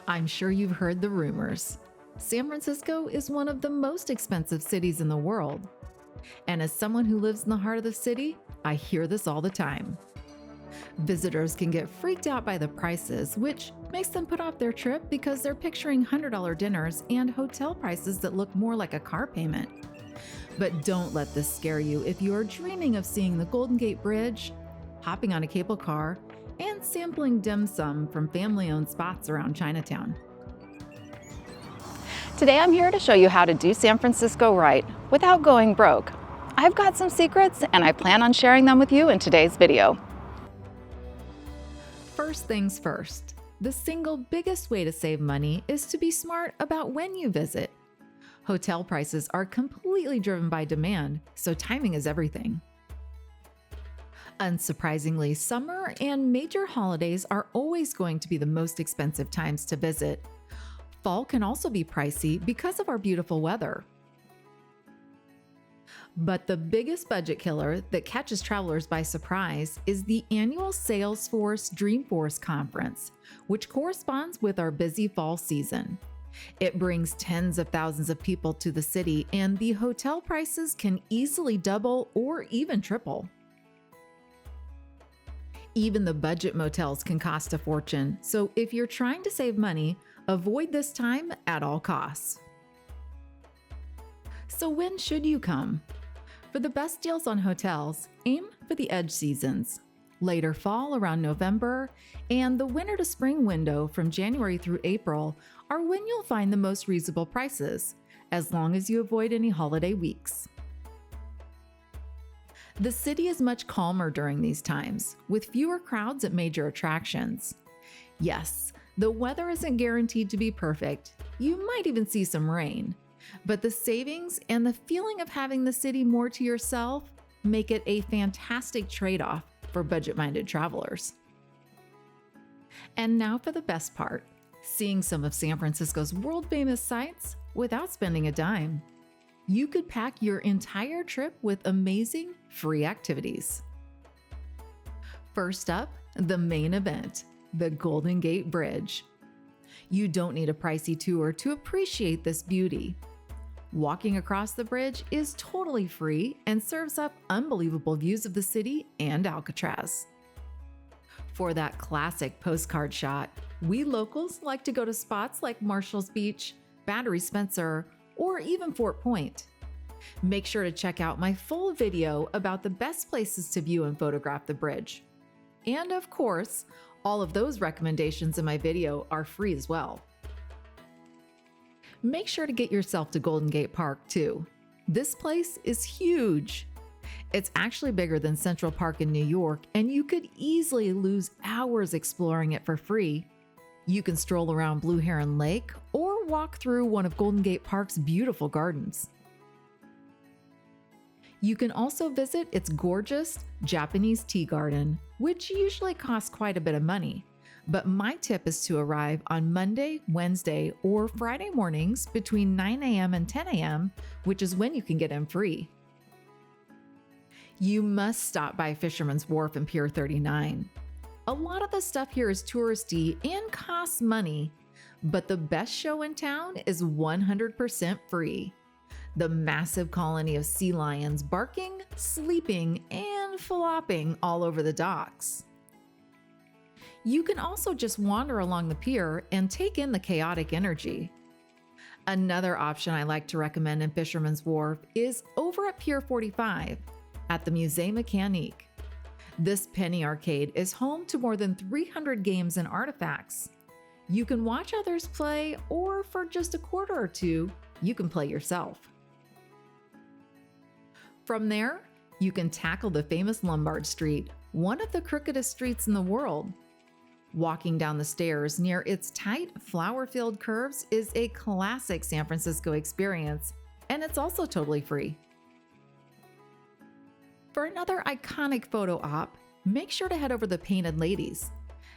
I'm sure you've heard the rumors. San Francisco is one of the most expensive cities in the world. And as someone who lives in the heart of the city, I hear this all the time. Visitors can get freaked out by the prices, which makes them put off their trip because they're picturing $100 dinners and hotel prices that look more like a car payment. But don't let this scare you if you are dreaming of seeing the Golden Gate Bridge, hopping on a cable car, and sampling dim sum from family-owned spots around Chinatown. Today I'm here to show you how to do San Francisco right without going broke. I've got some secrets and I plan on sharing them with you in today's video. First things first, the single biggest way to save money is to be smart about when you visit. Hotel prices are completely driven by demand, so timing is everything. Unsurprisingly, summer and major holidays are always going to be the most expensive times to visit. Fall can also be pricey because of our beautiful weather. But the biggest budget killer that catches travelers by surprise is the annual Salesforce Dreamforce Conference, which corresponds with our busy fall season. It brings tens of thousands of people to the city, and the hotel prices can easily double or even triple. Even the budget motels can cost a fortune, so if you're trying to save money, avoid this time at all costs. So when should you come? For the best deals on hotels, aim for the edge seasons, later fall around November, and the winter to spring window from January through April are when you'll find the most reasonable prices, as long as you avoid any holiday weeks. The city is much calmer during these times, with fewer crowds at major attractions. Yes, the weather isn't guaranteed to be perfect. You might even see some rain. But the savings and the feeling of having the city more to yourself make it a fantastic trade-off for budget-minded travelers. And now for the best part, seeing some of San Francisco's world-famous sights without spending a dime. You could pack your entire trip with amazing free activities. First up, the main event, the Golden Gate Bridge. You don't need a pricey tour to appreciate this beauty. Walking across the bridge is totally free and serves up unbelievable views of the city and Alcatraz. For that classic postcard shot, we locals like to go to spots like Marshall's Beach, Battery Spencer, or even Fort Point. Make sure to check out my full video about the best places to view and photograph the bridge. And of course, all of those recommendations in my video are free as well. Make sure to get yourself to Golden Gate Park too. This place is huge. It's actually bigger than Central Park in New York, and you could easily lose hours exploring it for free. You can stroll around Blue Heron Lake or walk through one of Golden Gate Park's beautiful gardens. You can also visit its gorgeous Japanese tea garden, which usually costs quite a bit of money. But my tip is to arrive on Monday, Wednesday, or Friday mornings between 9 a.m. and 10 a.m., which is when you can get in free. You must stop by Fisherman's Wharf and Pier 39. A lot of the stuff here is touristy and costs money, but the best show in town is 100% free. The massive colony of sea lions barking, sleeping, and flopping all over the docks. You can also just wander along the pier and take in the chaotic energy. Another option I like to recommend in Fisherman's Wharf is over at Pier 45 at the Musée Mécanique. This penny arcade is home to more than 300 games and artifacts. You can watch others play, or for just a quarter or two, you can play yourself. From there, you can tackle the famous Lombard Street, one of the crookedest streets in the world. Walking down the stairs near its tight, flower-filled curves is a classic San Francisco experience, and it's also totally free. For another iconic photo op, make sure to head over the Painted Ladies.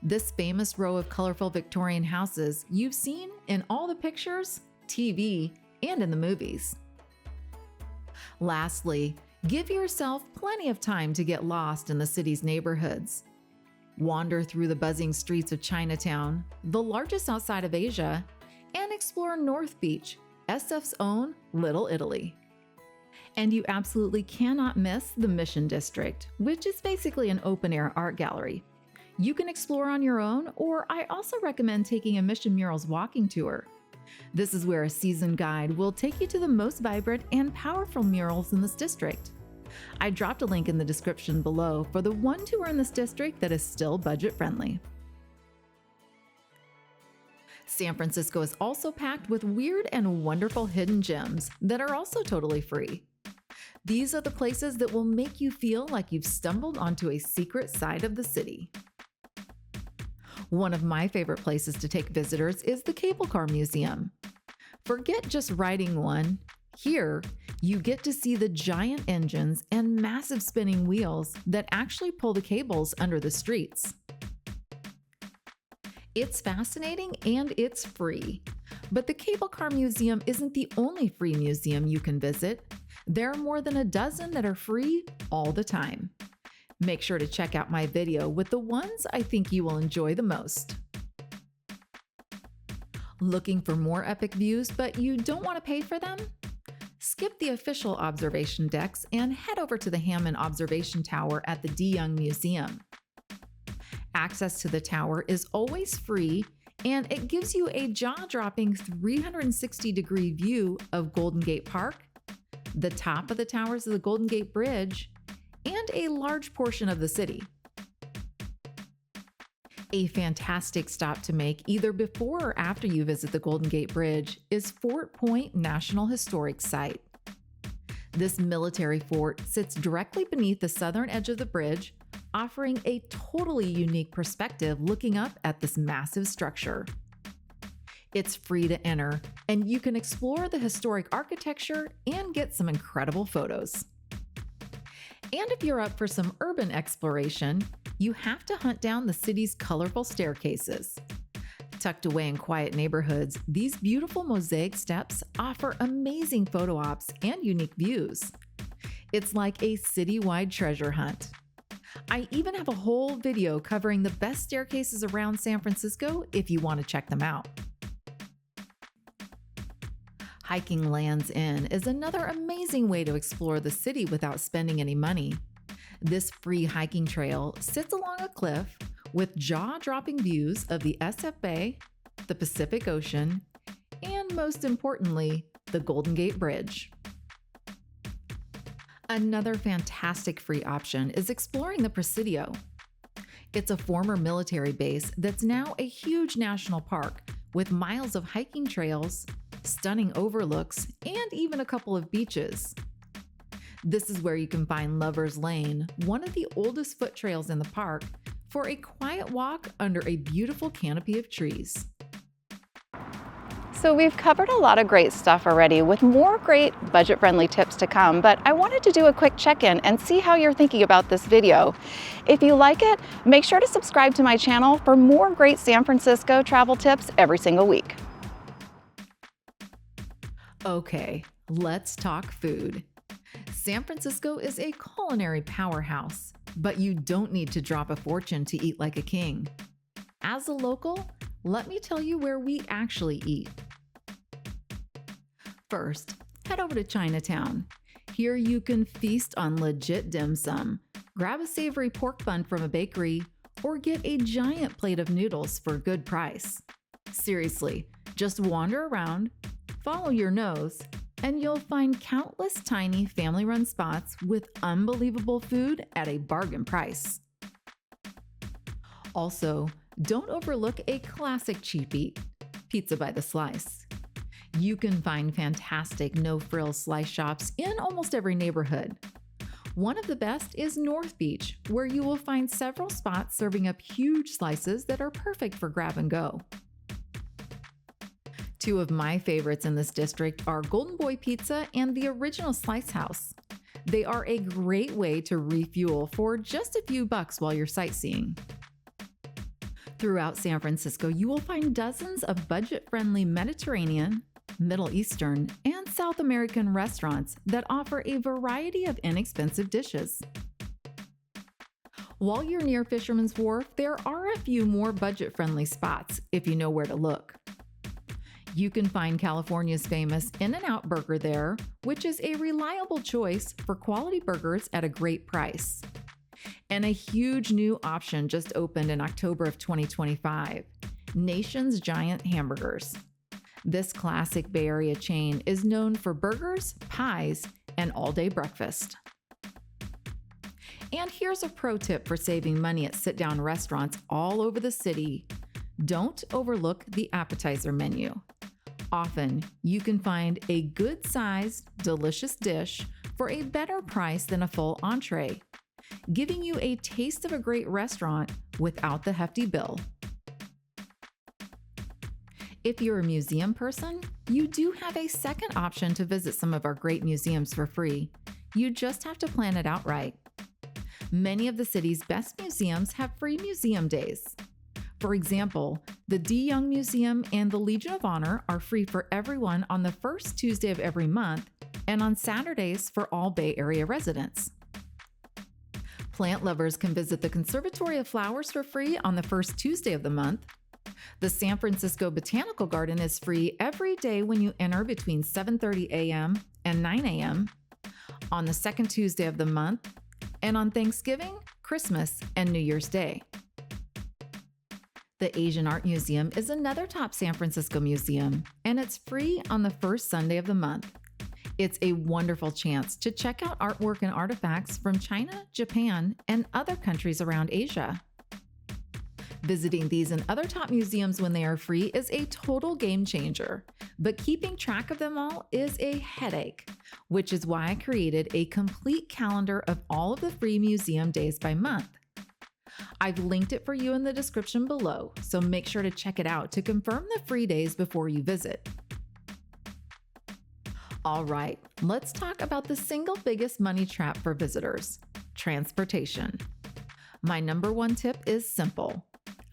This famous row of colorful Victorian houses you've seen in all the pictures, TV, and in the movies. Lastly, give yourself plenty of time to get lost in the city's neighborhoods. Wander through the buzzing streets of Chinatown, the largest outside of Asia, and explore North Beach, SF's own Little Italy. And you absolutely cannot miss the Mission District, which is basically an open-air art gallery. You can explore on your own, or I also recommend taking a Mission Murals walking tour. This is where a seasoned guide will take you to the most vibrant and powerful murals in this district. I dropped a link in the description below for the one tour in this district that is still budget-friendly. San Francisco is also packed with weird and wonderful hidden gems that are also totally free. These are the places that will make you feel like you've stumbled onto a secret side of the city. One of my favorite places to take visitors is the Cable Car Museum. Forget just riding one. Here, you get to see the giant engines and massive spinning wheels that actually pull the cables under the streets. It's fascinating and it's free. But the Cable Car Museum isn't the only free museum you can visit. There are more than a dozen that are free all the time. Make sure to check out my video with the ones I think you will enjoy the most. Looking for more epic views, but you don't want to pay for them? Skip the official observation decks and head over to the Hammond Observation Tower at the DeYoung Museum. Access to the tower is always free, and it gives you a jaw-dropping 360-degree view of Golden Gate Park, the top of the towers of the Golden Gate Bridge, and a large portion of the city. A fantastic stop to make either before or after you visit the Golden Gate Bridge is Fort Point National Historic Site. This military fort sits directly beneath the southern edge of the bridge, offering a totally unique perspective looking up at this massive structure. It's free to enter, and you can explore the historic architecture and get some incredible photos. And if you're up for some urban exploration, you have to hunt down the city's colorful staircases. Tucked away in quiet neighborhoods, these beautiful mosaic steps offer amazing photo ops and unique views. It's like a citywide treasure hunt. I even have a whole video covering the best staircases around San Francisco if you want to check them out. Hiking Land's End is another amazing way to explore the city without spending any money. This free hiking trail sits along a cliff with jaw-dropping views of the SF Bay, the Pacific Ocean, and most importantly, the Golden Gate Bridge. Another fantastic free option is exploring the Presidio. It's a former military base that's now a huge national park with miles of hiking trails, stunning overlooks, and even a couple of beaches. This is where you can find Lover's Lane, one of the oldest foot trails in the park, for a quiet walk under a beautiful canopy of trees. So we've covered a lot of great stuff already with more great budget-friendly tips to come, but I wanted to do a quick check-in and see how you're thinking about this video. If you like it, make sure to subscribe to my channel for more great San Francisco travel tips every single week. Okay, let's talk food. San Francisco is a culinary powerhouse, but you don't need to drop a fortune to eat like a king. As a local, let me tell you where we actually eat. First, head over to Chinatown. Here you can feast on legit dim sum, grab a savory pork bun from a bakery, or get a giant plate of noodles for a good price. Seriously, just wander around, follow your nose, and you'll find countless tiny family-run spots with unbelievable food at a bargain price. Also, don't overlook a classic cheap eat, pizza by the slice. You can find fantastic no-frills slice shops in almost every neighborhood. One of the best is North Beach, where you will find several spots serving up huge slices that are perfect for grab and go. Two of my favorites in this district are Golden Boy Pizza and the Original Slice House. They are a great way to refuel for just a few bucks while you're sightseeing. Throughout San Francisco, you will find dozens of budget-friendly Mediterranean, Middle Eastern, and South American restaurants that offer a variety of inexpensive dishes. While you're near Fisherman's Wharf, there are a few more budget-friendly spots if you know where to look. You can find California's famous In-N-Out Burger there, which is a reliable choice for quality burgers at a great price. And a huge new option just opened in October of 2025, Nation's Giant Hamburgers. This classic Bay Area chain is known for burgers, pies, and all-day breakfast. And here's a pro tip for saving money at sit-down restaurants all over the city. Don't overlook the appetizer menu. Often, you can find a good-sized, delicious dish for a better price than a full entree, giving you a taste of a great restaurant without the hefty bill. If you're a museum person, you do have a second option to visit some of our great museums for free. You just have to plan it out right. Many of the city's best museums have free museum days. For example, the De Young Museum and the Legion of Honor are free for everyone on the first Tuesday of every month and on Saturdays for all Bay Area residents. Plant lovers can visit the Conservatory of Flowers for free on the first Tuesday of the month. The San Francisco Botanical Garden is free every day when you enter between 7:30 a.m. and 9 a.m. on the second Tuesday of the month, and on Thanksgiving, Christmas, and New Year's Day. The Asian Art Museum is another top San Francisco museum, and it's free on the first Sunday of the month. It's a wonderful chance to check out artwork and artifacts from China, Japan, and other countries around Asia. Visiting these and other top museums when they are free is a total game changer, but keeping track of them all is a headache, which is why I created a complete calendar of all of the free museum days by month. I've linked it for you in the description below, so make sure to check it out to confirm the free days before you visit. All right, let's talk about the single biggest money trap for visitors: transportation. My number one tip is simple.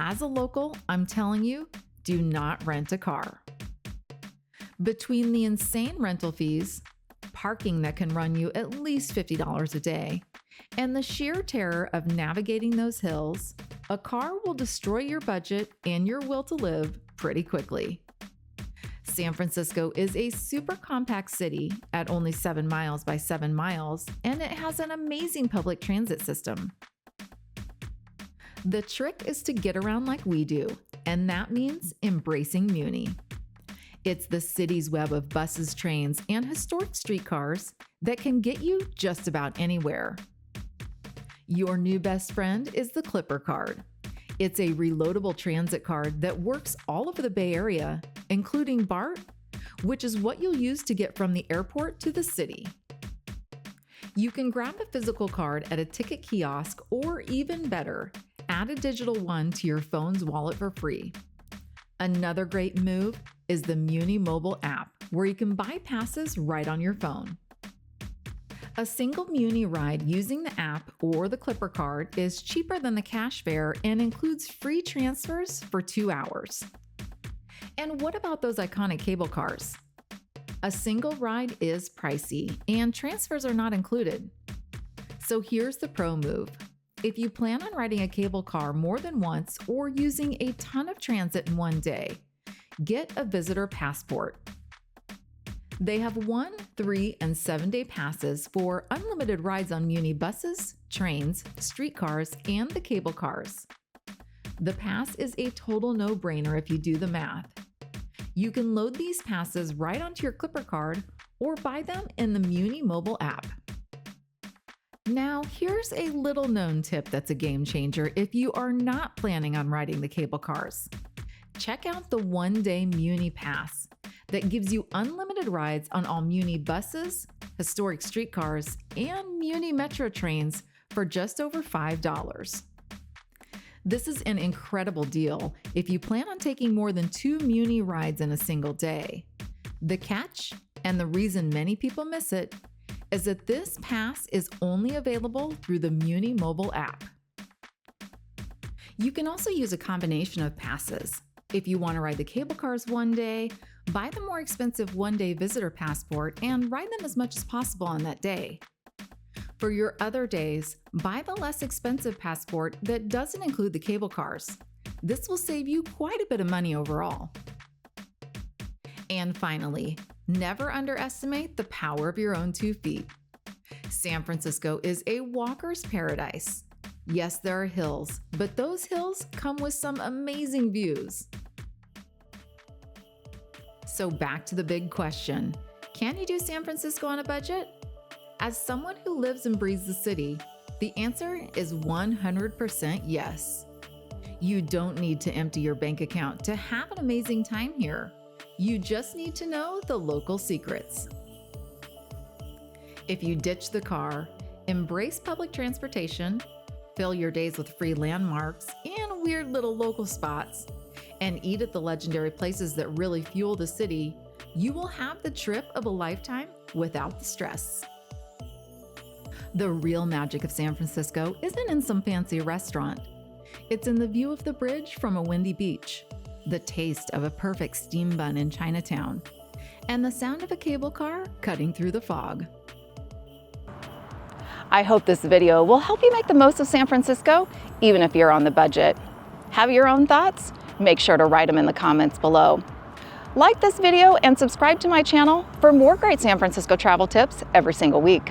As a local, I'm telling you, do not rent a car. Between the insane rental fees, parking that can run you at least $50 a day, and the sheer terror of navigating those hills, a car will destroy your budget and your will to live pretty quickly. San Francisco is a super compact city at only 7 miles by 7 miles, and it has an amazing public transit system. The trick is to get around like we do, and that means embracing Muni. It's the city's web of buses, trains, and historic streetcars that can get you just about anywhere. Your new best friend is the Clipper card. It's a reloadable transit card that works all over the Bay Area, including BART, which is what you'll use to get from the airport to the city. You can grab a physical card at a ticket kiosk, or even better, add a digital one to your phone's wallet for free. Another great move is the Muni mobile app, where you can buy passes right on your phone. A single Muni ride using the app or the Clipper card is cheaper than the cash fare and includes free transfers for 2 hours. And what about those iconic cable cars? A single ride is pricey, and transfers are not included. So here's the pro move. If you plan on riding a cable car more than once or using a ton of transit in one day, get a visitor passport. They have 1, 3, and 7-day passes for unlimited rides on Muni buses, trains, streetcars, and the cable cars. The pass is a total no-brainer if you do the math. You can load these passes right onto your Clipper card or buy them in the Muni mobile app. Now, here's a little known tip that's a game changer if you are not planning on riding the cable cars. Check out the one-day Muni Pass that gives you unlimited rides on all Muni buses, historic streetcars, and Muni Metro trains for just over $5. This is an incredible deal if you plan on taking more than 2 Muni rides in a single day. The catch, and the reason many people miss it, is that this pass is only available through the Muni mobile app. You can also use a combination of passes. If you want to ride the cable cars one day, buy the more expensive one-day visitor passport and ride them as much as possible on that day. For your other days, buy the less expensive passport that doesn't include the cable cars. This will save you quite a bit of money overall. And finally, never underestimate the power of your own 2 feet. San Francisco is a walker's paradise. Yes, there are hills, but those hills come with some amazing views. So back to the big question, can you do San Francisco on a budget? As someone who lives and breathes the city, the answer is 100% yes. You don't need to empty your bank account to have an amazing time here. You just need to know the local secrets. If you ditch the car, embrace public transportation, fill your days with free landmarks and weird little local spots, and eat at the legendary places that really fuel the city, you will have the trip of a lifetime without the stress. The real magic of San Francisco isn't in some fancy restaurant. It's in the view of the bridge from a windy beach, the taste of a perfect steam bun in Chinatown, and the sound of a cable car cutting through the fog. I hope this video will help you make the most of San Francisco, even if you're on the budget. Have your own thoughts? Make sure to write them in the comments below. Like this video and subscribe to my channel for more great San Francisco travel tips every single week.